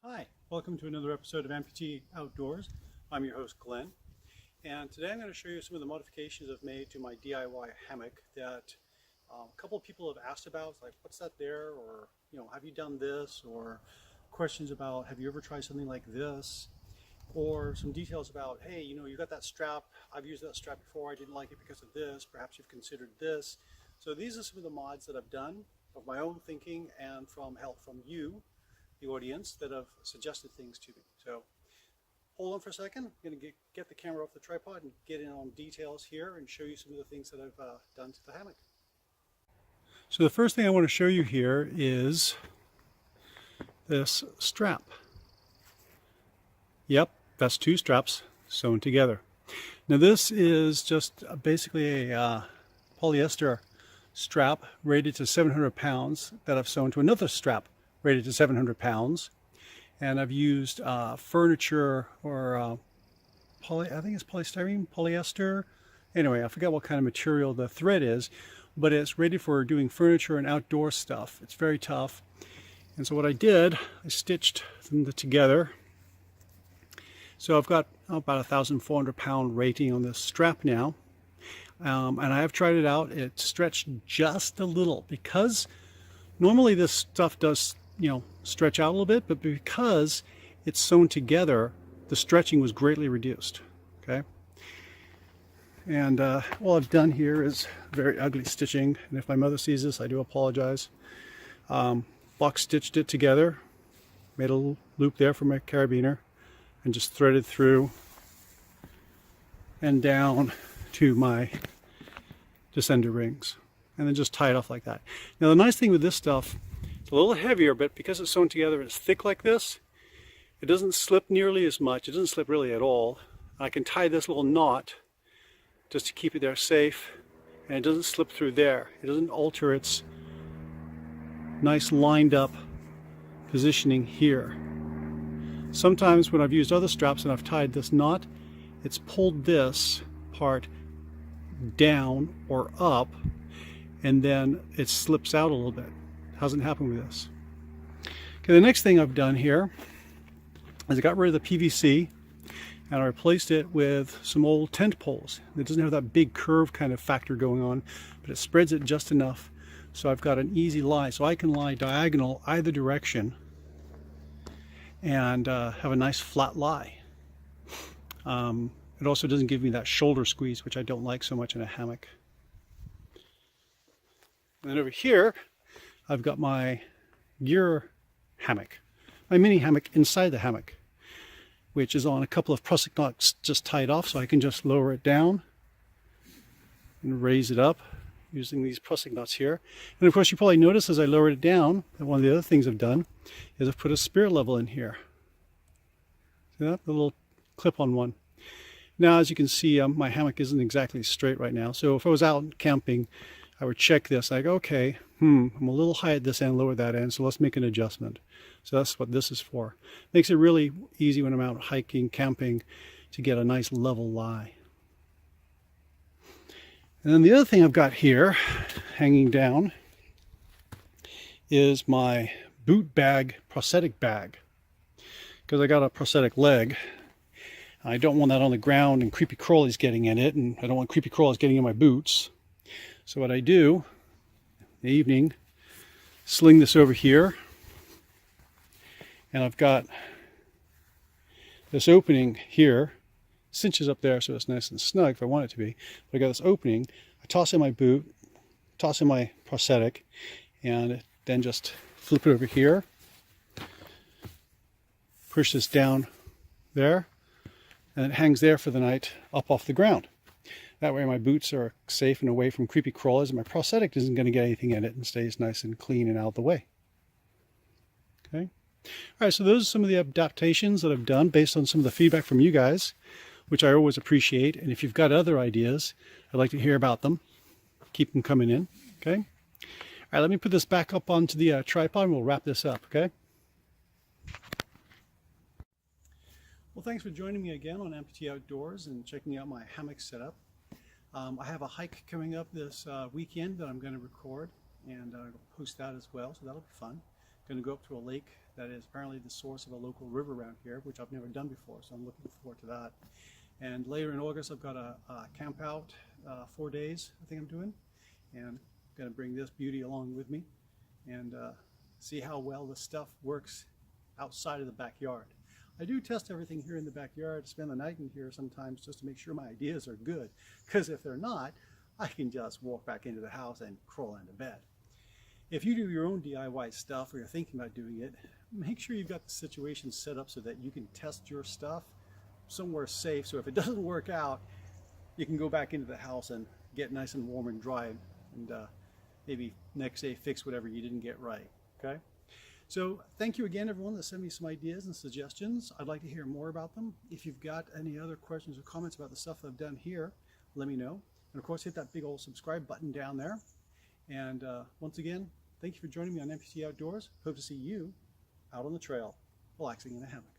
Hi, welcome to another episode of Amputee Outdoors. I'm your host Glenn, and today I'm going to show you some of the modifications I've made to my DIY hammock that a couple of people have asked about, like what's that there, or have you done this, or questions about have you ever tried something like this, or some details about hey, you got that strap, I've used that strap before, I didn't like it because of this, perhaps you've considered this. So these are some of the mods that I've done of my own thinking and from help from you, the audience, that have suggested things to me. So hold on for a second. I'm going to get the camera off the tripod and get in on details here and show you some of the things that I've done to the hammock. So the first thing I want to show you here is this strap. Yep, that's two straps sewn together. Now this is just basically a polyester strap rated to 700 pounds that I've sewn to another strap rated to 700 pounds, and I've used furniture or I think it's polystyrene, polyester. Anyway, I forget what kind of material the thread is, but it's rated for doing furniture and outdoor stuff. It's very tough. And so what I did, I stitched them together. So I've got about 1,400 pound rating on this strap now. And I have tried it out. It stretched just a little because normally this stuff does stretch out a little bit, but because it's sewn together, the stretching was greatly reduced. Okay. And all I've done here is very ugly stitching, and if my mother sees this, I do apologize. Box stitched it together, made a little loop there for my carabiner, and just threaded through and down to my descender rings, and then just tie it off like that. Now the nice thing with this stuff, it's a little heavier, but because it's sewn together and it's thick like this, it doesn't slip nearly as much. It doesn't slip really at all. I can tie this little knot just to keep it there safe, and it doesn't slip through there. It doesn't alter its nice lined up positioning here. Sometimes when I've used other straps and I've tied this knot, it's pulled this part down or up, and then it slips out a little bit. Hasn't happened with this. Okay, the next thing I've done here is I got rid of the PVC and I replaced it with some old tent poles. It doesn't have that big curve kind of factor going on, but it spreads it just enough so I've got an easy lie. So I can lie diagonal either direction and have a nice flat lie. It also doesn't give me that shoulder squeeze, which I don't like so much in a hammock. And then over here, I've got my gear hammock, my mini hammock inside the hammock, which is on a couple of prusik knots just tied off, so I can just lower it down and raise it up using these prusik knots here. And of course, you probably notice as I lowered it down that one of the other things I've done is I've put a spirit level in here. See that? The little clip-on one. Now, as you can see, my hammock isn't exactly straight right now. So if I was out camping, I would check this, like, okay, I'm a little high at this end, lower that end, so let's make an adjustment. So that's what this is for. Makes it really easy when I'm out hiking, camping, to get a nice level lie. And then the other thing I've got here, hanging down, is my boot bag, prosthetic bag. Because I got a prosthetic leg. I don't want that on the ground and creepy crawlies getting in it, and I don't want creepy crawlies getting in my boots. So what I do in the evening, sling this over here, and I've got this opening here, cinches up there so it's nice and snug if I want it to be. But I got this opening, I toss in my boot, toss in my prosthetic, and then just flip it over here, push this down there, and it hangs there for the night up off the ground. That way my boots are safe and away from creepy crawlers, and my prosthetic isn't going to get anything in it and stays nice and clean and out of the way. Okay. All right, so those are some of the adaptations that I've done based on some of the feedback from you guys, which I always appreciate. And if you've got other ideas, I'd like to hear about them. Keep them coming in. Okay. All right, let me put this back up onto the tripod and we'll wrap this up. Okay. Well, thanks for joining me again on Amputee Outdoors and checking out my hammock setup. I have a hike coming up this weekend that I'm going to record, and I'll post that as well, so that'll be fun. Going to go up to a lake that is apparently the source of a local river around here, which I've never done before, so I'm looking forward to that. And later in August, I've got a camp out, 4 days I think I'm doing, and I'm going to bring this beauty along with me and see how well the stuff works outside of the backyard. I do test everything here in the backyard, spend the night in here sometimes just to make sure my ideas are good, because if they're not, I can just walk back into the house and crawl into bed. If you do your own DIY stuff or you're thinking about doing it, make sure you've got the situation set up so that you can test your stuff somewhere safe, so if it doesn't work out, you can go back into the house and get nice and warm and dry, and maybe next day fix whatever you didn't get right. Okay? So thank you again, everyone that sent me some ideas and suggestions. I'd like to hear more about them. If you've got any other questions or comments about the stuff that I've done here, let me know. And of course, hit that big old subscribe button down there. And once again, thank you for joining me on Amputee Outdoors. Hope to see you out on the trail, relaxing in a hammock.